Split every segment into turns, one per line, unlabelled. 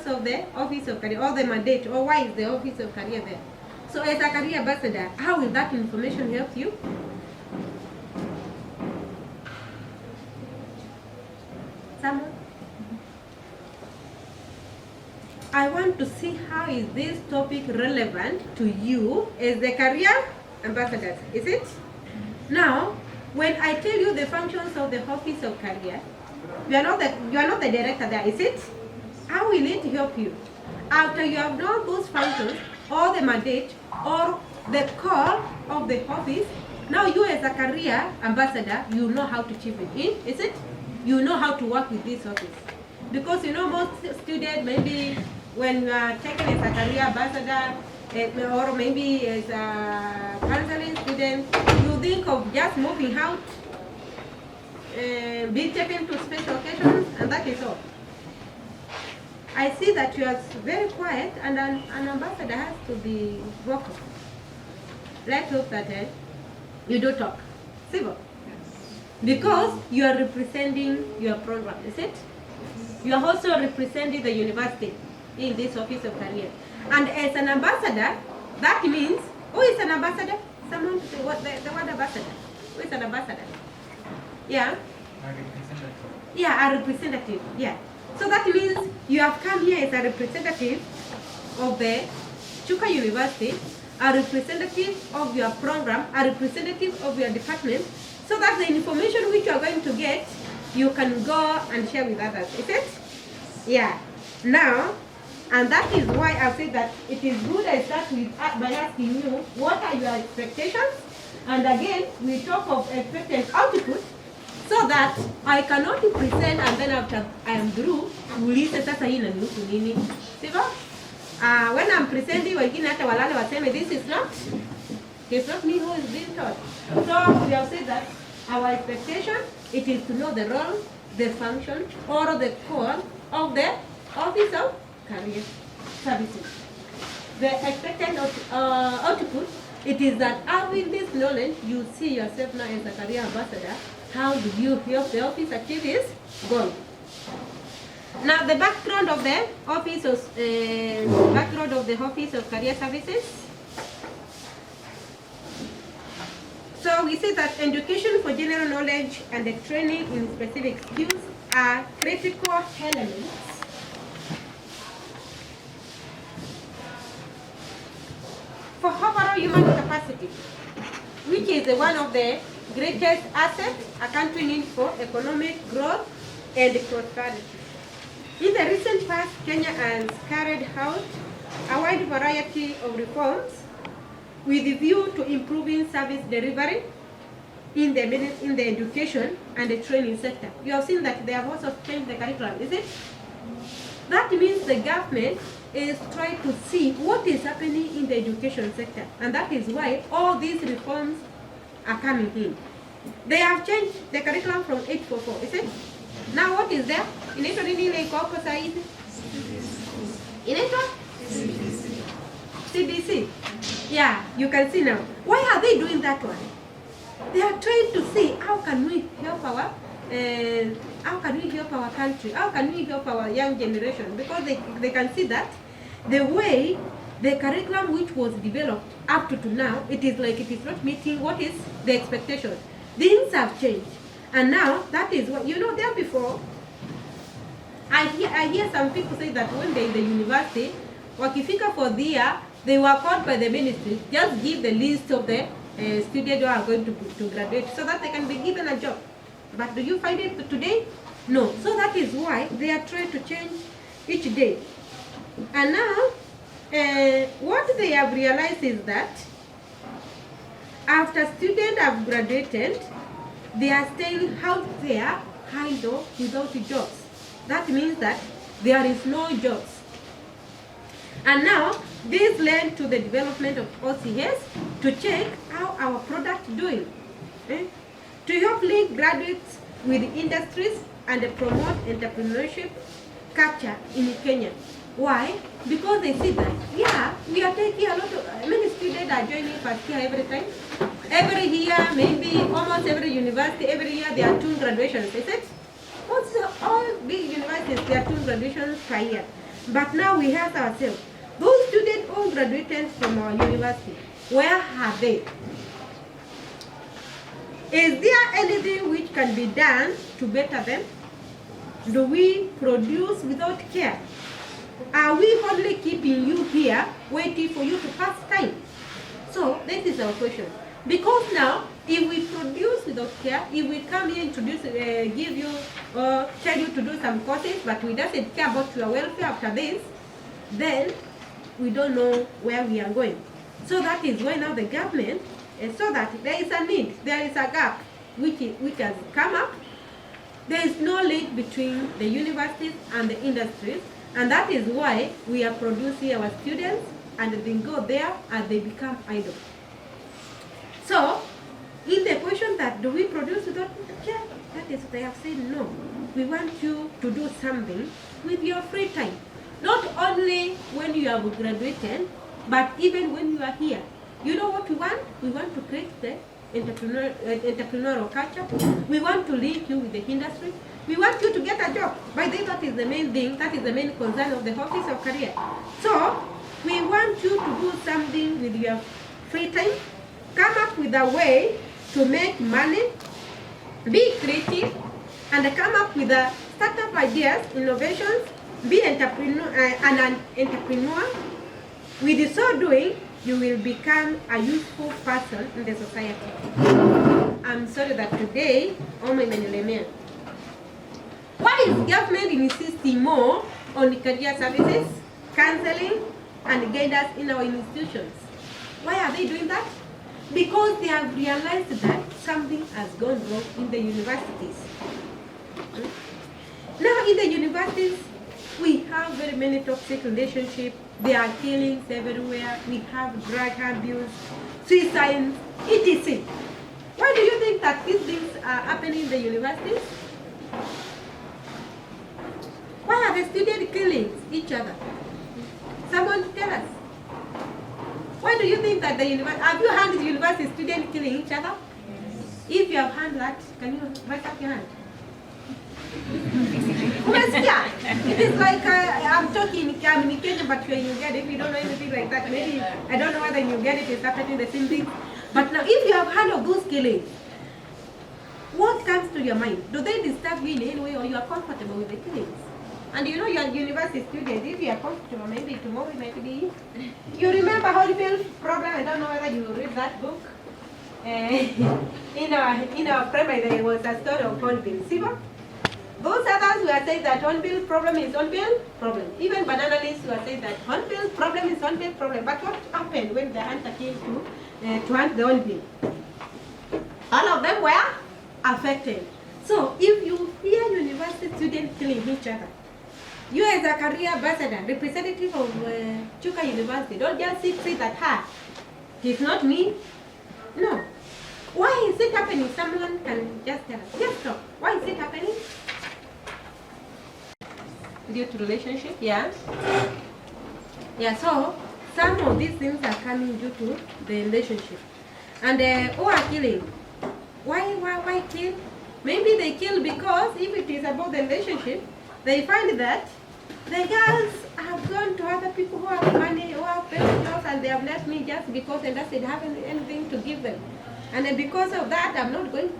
of the Office of Career, or the mandate, or why is the Office of Career there? So as a career ambassador, how will that information help you? Someone? I want to see how is this topic relevant to you as the career ambassador, is it? Now, when I tell you the functions of the Office of Career, you are not the director there, is it? How will it help you? After you have known those functions, or the mandate, or the call of the office, now you as a career ambassador, you know how to chip it in, is it? You know how to work with this office. Because you know most students, maybe when you are taken as a career ambassador, or maybe as a counseling student, you think of just moving out, being taken to special occasions, and that is all. I see that you are very quiet, and an ambassador has to be vocal. Let's hope that you do talk. Civil. Because you are representing your program, is it? You are also representing the university in this Office of Career. And as an ambassador, that means, who is an ambassador? Someone say what the word ambassador. Who is an ambassador? Yeah?
A representative.
Yeah, a representative. Yeah. So that means you have come here as a representative of the Chuka University, a representative of your program, a representative of your department, so that the information which you are going to get, you can go and share with others. Is it? Yeah. Now, and that is why I say that it is good I start with by asking you, what are your expectations? And again, we talk of expected output, so that I cannot present and then after I am through, ulize sasa hii inanihusu nini. Sivyo? When I'm presenting, wengine hata walale waseme, this is not me who is being taught. So we have said that our expectation, it is to know the role, the function, or the call of the Office of Career Services. The expected output, it is that having this knowledge, you see yourself now as a career ambassador. How do you help the office achieve its goal? Now, the background of the Office of Career Services. So we say that education for general knowledge and the training in specific skills are critical elements for overall human capacity, which is one of the greatest assets a country needs for economic growth and prosperity. In the recent past, Kenya has carried out a wide variety of reforms with a view to improving service delivery in the education and the training sector. You have seen that they have also changed the curriculum, is it? That means the government is trying to see what is happening in the education sector, and that is why all these reforms are coming in. They have changed the curriculum from 844, is it? Now what is there? Inaitwa nini ile iko hapo saa hizi? Inaitwa CBC. Yeah, you can see now. Why are they doing that one? They are trying to see how can we help our country, how can we help our young generation, because they can see that the way the curriculum which was developed up to now, it is like it is not meeting what is the expectation. Things have changed, and now that is what, you know, there before, I hear some people say that when they in the university, wakifika for the year, they were called by the ministry, just give the list of the students who are going to graduate, so that they can be given a job. But do you find it today? No. So that is why they are trying to change each day. And now, what they have realized is that after students have graduated, they are staying out there idle without jobs. That means that there is no jobs. And now, this led to the development of OCS to check how our product doing. To help link graduates with industries and promote entrepreneurship culture in Kenya. Why? Because they see that, yeah, we are taking a lot of, many students are joining first year every time. Every year, maybe almost every university, every year there are 2 graduations, is it? Also, all big universities, there are 2 graduations per year. But now we ask ourselves, those students who graduated from our university, where are they? Is there anything which can be done to better them? Do we produce without care? Are we only keeping you here, waiting for you to pass time? So this is our question. Because now, if we produce without care, if we come here, introduce, give you, tell you to do some courses, but we doesn't care about your welfare after this, then we don't know where we are going. So that is why now the government, so that there is a need, there is a gap which has come up. There is no link between the universities and the industries, and that is why we are producing our students and they go there and they become idle. So, in the question that do we produce without care, that is they have said no. We want you to do something with your free time. Not only when you have graduated, but even when you are here. You know what we want? We want to create the entrepreneurial culture. We want to link you with the industry. We want you to get a job. By the way, that is the main thing, that is the main concern of the Office of Career. So, we want you to do something with your free time. Come up with a way to make money, be creative, and come up with a startup ideas, innovations, be an entrepreneur. With so doing, you will become a useful person in the society. I'm sorry that today, why is government insisting more on career services, counseling, and guidance in our institutions? Why are they doing that? Because they have realized that something has gone wrong in the universities. Now in the universities, we have very many toxic relationships. There are killings everywhere. We have drug abuse, suicides, etc. Why do you think that these things are happening in the universities? Why are the students killing each other? Someone tell us. Why do you think that the university, have you heard the university students killing each other? Yes. If you have heard that, can you raise up your hand? It is like I'm talking in Kenya, but you're in Uganda. If you don't know anything like that, maybe I don't know whether in Uganda it is happening the same thing. But now, if you have heard of those killings, what comes to your mind? Do they disturb you in any way, or you are comfortable with the killings? And you know, you're a university student. If you are comfortable, maybe tomorrow it might be. You remember Hornbill'S problem? I don't know whether you read that book. In our primary, there was a story of Hornbill'S. Those others who are saying that Hornbill'S problem is Hornbill'S problem. Even bananalists who are saying that Hornbill'S problem is Hornbill'S problem. But what happened when the hunter came to hunt the Hornbill? All of them were affected. So if you hear university students killing each other, you as a career ambassador, representative of Chuka University, don't just say that, it's not me. No. Why is it happening? Someone can just tell us. Yes, stop. Why is it happening? Due to relationship, yeah. Yeah, so some of these things are coming due to the relationship. And who are killing? Why kill? Maybe they kill because if it is about the relationship, they find that the girls have gone to other people who have money, who have pensions, and they have left me just because they doesn't have anything to give them. And then because of that, I'm not going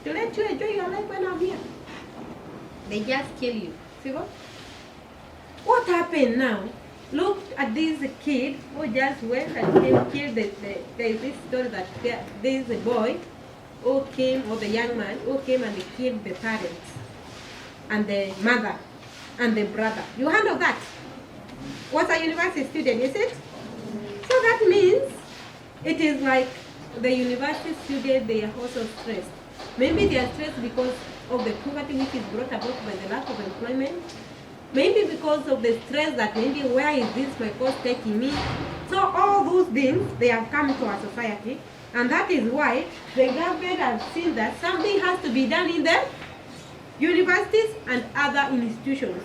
to let you enjoy your life when I'm here. They just kill you. See what? What happened now? Look at this kid who just went and killed there is this story that there is a boy who came, or the young man who came and killed the parents and the mother and the brother. You heard of that? Was a university student, is it? So that means it is like the university students, they are also stressed. Maybe they are stressed because of the poverty which is brought about by the lack of employment. Maybe because of the stress that maybe where is this my course taking me? So all those things, they have come to our society, and that is why the government has seen that something has to be done in the universities and other institutions.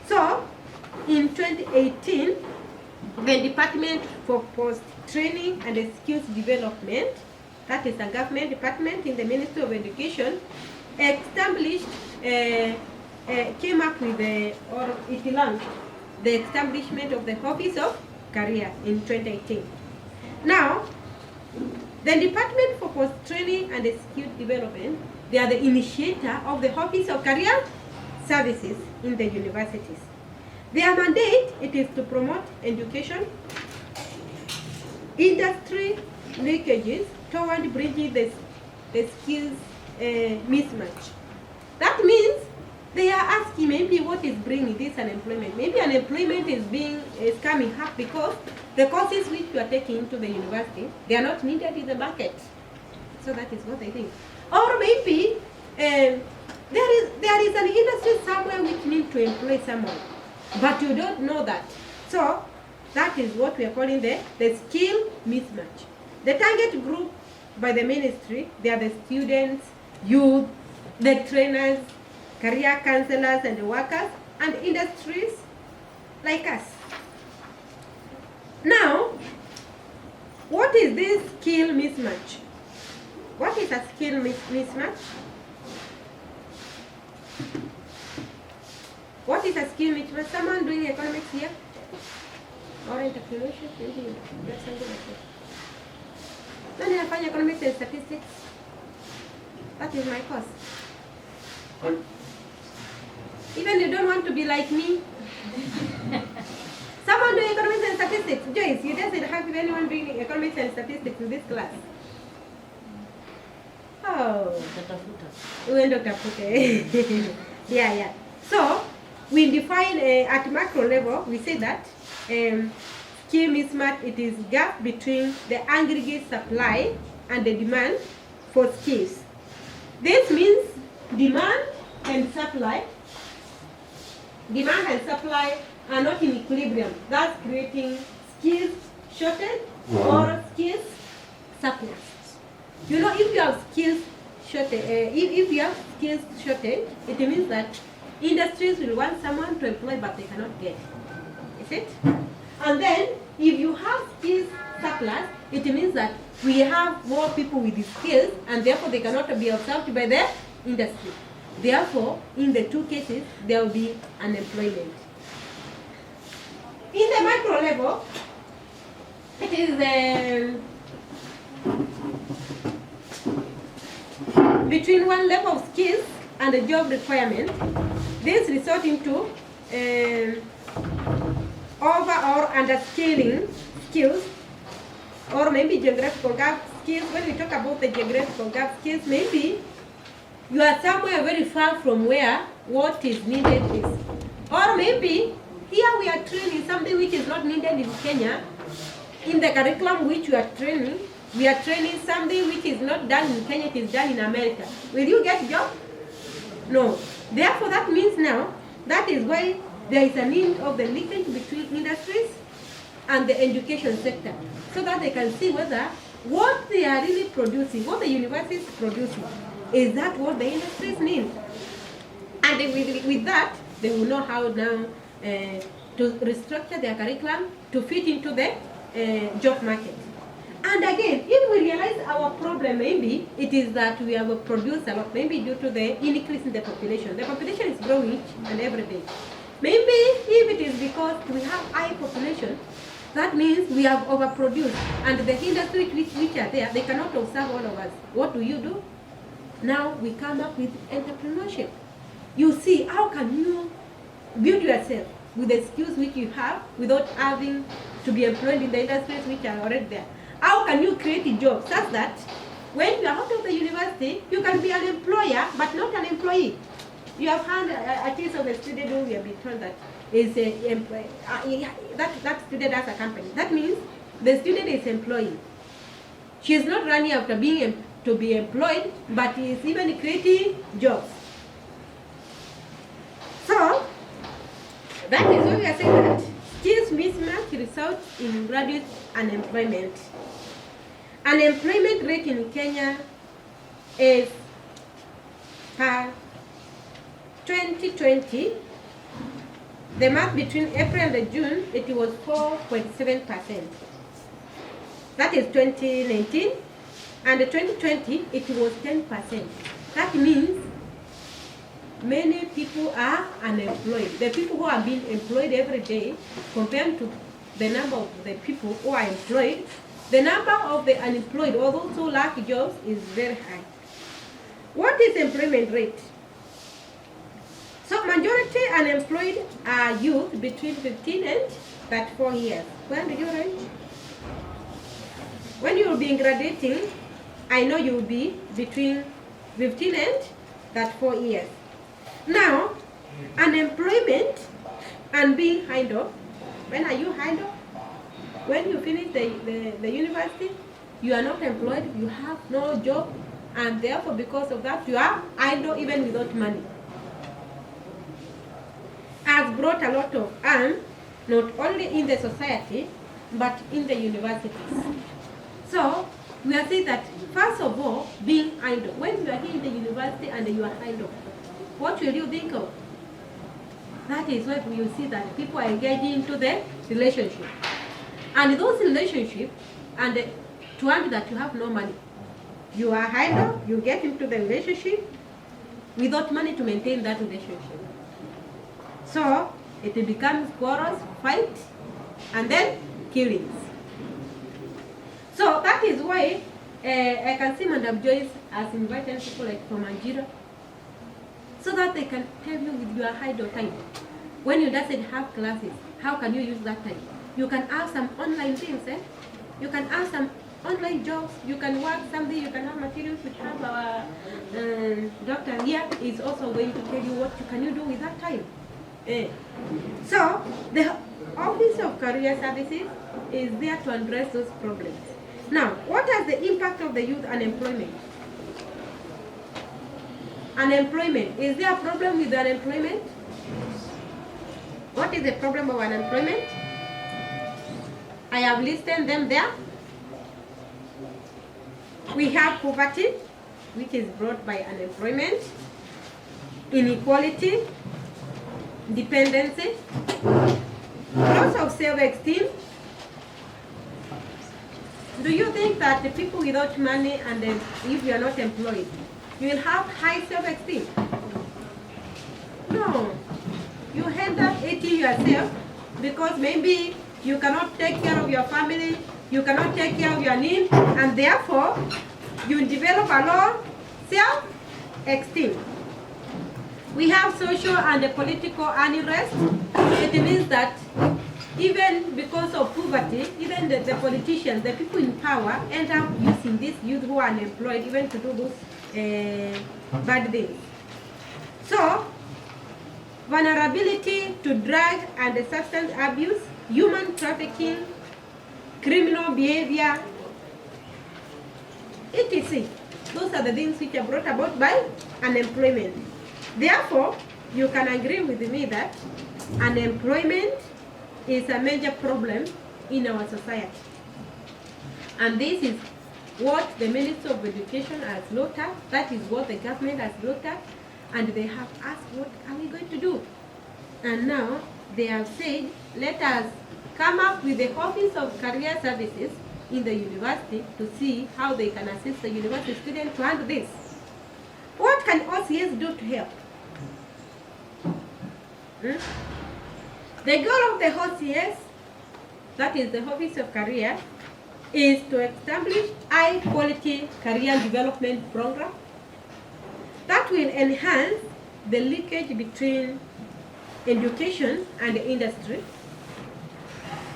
So in 2018, the Department for Post-Training and Skills Development, that is a government department in the Ministry of Education, established came up with or it launched the establishment of the Office of Career in 2018. Now, the Department for Post-Training and Skill Development, they are the initiator of the Office of Career Services in the universities. Their mandate, it is to promote education, industry linkages toward bridging the skills mismatch. That means they are asking maybe what is bringing this unemployment. Maybe unemployment is coming up because the courses which you are taking into the university, they are not needed in the market. So that is what I think. Or maybe there is an industry somewhere which needs to employ someone, but you don't know that. So that is what we are calling the skill mismatch. The target group by the ministry, they are the students, youth, the trainers, career counselors and the workers, and industries like us. Now, what is this skill mismatch? What is a skill mismatch? What is a skill mismatch? Someone doing economics here? Or entrepreneurship? Maybe that's something like that. Then I find economics and statistics. That is my course. Even you don't want to be like me. Someone doing economics and statistics. Joyce, you just have anyone doing economics and statistics in this class? Oh. Dr. Fute. Yeah. So, we define at macro level, we say that skill mismatch, it is gap between the aggregate supply and the demand for skills. This means demand and supply are not in equilibrium, thus creating skills shortage or skills surplus. You know, if you have skills shortage, it means that industries will want someone to employ but they cannot get. Is it? And then, if you have skills surplus, it means that we have more people with the skills and therefore they cannot be absorbed by the industry. Therefore, in the two cases, there will be unemployment. In the micro level, it is between one level of skills and a job requirement. This results into over or underscaling skills, or maybe geographical gap skills. When we talk about the geographical gap skills, maybe you are somewhere very far from where what is needed is. Or maybe here we are training something which is not needed in Kenya. In the curriculum which we are training something which is not done in Kenya, it is done in America. Will you get a job? No. Therefore, that means now, that is why there is a need of the linkage between industries and the education sector, so that they can see whether what they are really producing, what the universities are producing, is that what the industries need. And with that, they will know how now to restructure their curriculum to fit into the job market. And again, if we realize our problem, maybe it is that we have produced a lot, maybe due to the increase in the population. The population is growing each and every day. Maybe if it is because we have high population, that means we have overproduced, and the industries which are there, they cannot observe all of us. What do? Now we come up with entrepreneurship. You see, how can you build yourself with the skills which you have without having to be employed in the industries which are already there? How can you create a job such that when you are out of the university, you can be an employer but not an employee? You have had a case of a student who we have been told that is that student has a company. That means the student is employee. She is not running after being to be employed, but is even creating jobs. So that is why we are saying that skills mismatch results in graduate unemployment. Unemployment rate in Kenya is per 2020, the month between April and June, it was 4.7%. That is 2019, and 2020, it was 10%. That means many people are unemployed. The people who are being employed every day compared to the number of the people who are employed, the number of the unemployed or those who lack jobs is very high. What is employment rate? So majority unemployed are youth between 15 and 34 years. When do you range? When you will be graduating, I know you will be between 15 and 34 years. Now, unemployment and being idle. When are you idle? When you finish the university, you are not employed, you have no job, and therefore because of that, you are idle even without money. Has brought a lot of harm, not only in the society, but in the universities. So, we are saying that, first of all, being idle. When you are here in the university and you are idle, what will you think of? That is why you see that people are engaging into the relationship. And those relationships, and to add that you have no money. You are idle, you get into the relationship without money to maintain that relationship. So, it becomes quarrels, fight, and then killings. So that is why I can see Madam Joyce has invited people like from Nigeria, so that they can help you with your idle time. When you doesn't have classes, how can you use that time? You can have some online things, You can have some online jobs, you can work something, you can have materials. We have our doctor here is also going to tell you what can you do with that time. So the Office of Career Services is there to address those problems. Now, what is the impact of the youth unemployment? Unemployment. Is there a problem with unemployment? What is the problem of unemployment? I have listed them there. We have poverty, which is brought by unemployment, inequality, dependency, loss of self-esteem. Do you think that the people without money and if you are not employed, you will have high self-esteem? No. You end up hating yourself because maybe you cannot take care of your family, you cannot take care of your needs, and therefore you develop a low self-esteem. We have social and political unrest. It means that even because of poverty, even the politicians, the people in power, end up using these youth who are unemployed even to do those bad things. So, vulnerability to drug and substance abuse, human trafficking, criminal behavior, etc. Those are the things which are brought about by unemployment. Therefore, you can agree with me that unemployment is a major problem in our society. And this is what the Ministry of Education has looked at, that is what the government has looked at, and they have asked, what are we going to do? And now they have said, let us come up with the Office of Career Services in the university to see how they can assist the university students to handle this. What can OCS do to help? The goal of the OCS, that is the Office of Career, is to establish high-quality career development program that will enhance the linkage between education and industry,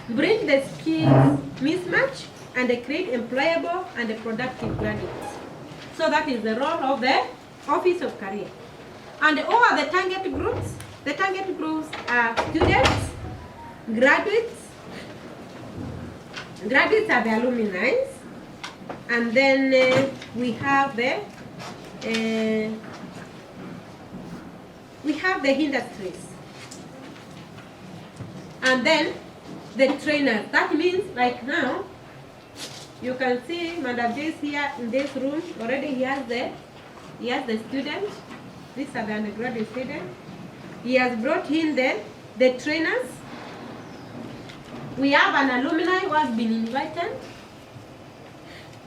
bridge the skills mismatch, and create employable and productive graduates. So that is the role of the Office of Career. And who are the target groups? The target groups are students, graduates. Graduates are the alumni, and then we have the industries, and then the trainers. That means, like now, you can see Madam J is here in this room. Already he has the students. These are the undergraduate students. He has brought in the trainers. We have an alumni who has been invited.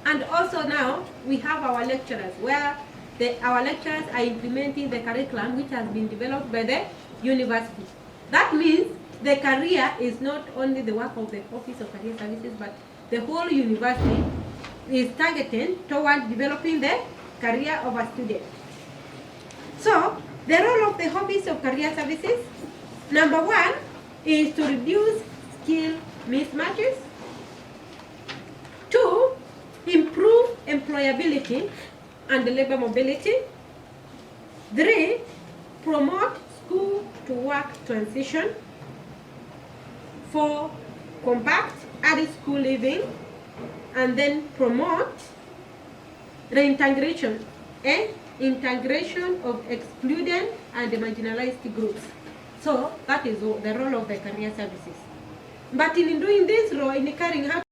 And also now we have our lecturers, where our lecturers are implementing the curriculum which has been developed by the university. That means the career is not only the work of the Office of Career Services, but the whole university is targeted toward developing the career of a student. So, the role of the Office of Career Services, number one, is to reduce skill mismatches. 2, improve employability and labor mobility. 3, promote school to work transition. 4, combat early school leaving, and then promote reintegration and integration of excluded and marginalized groups. So that is the role of the career services. But in doing this role, in carrying out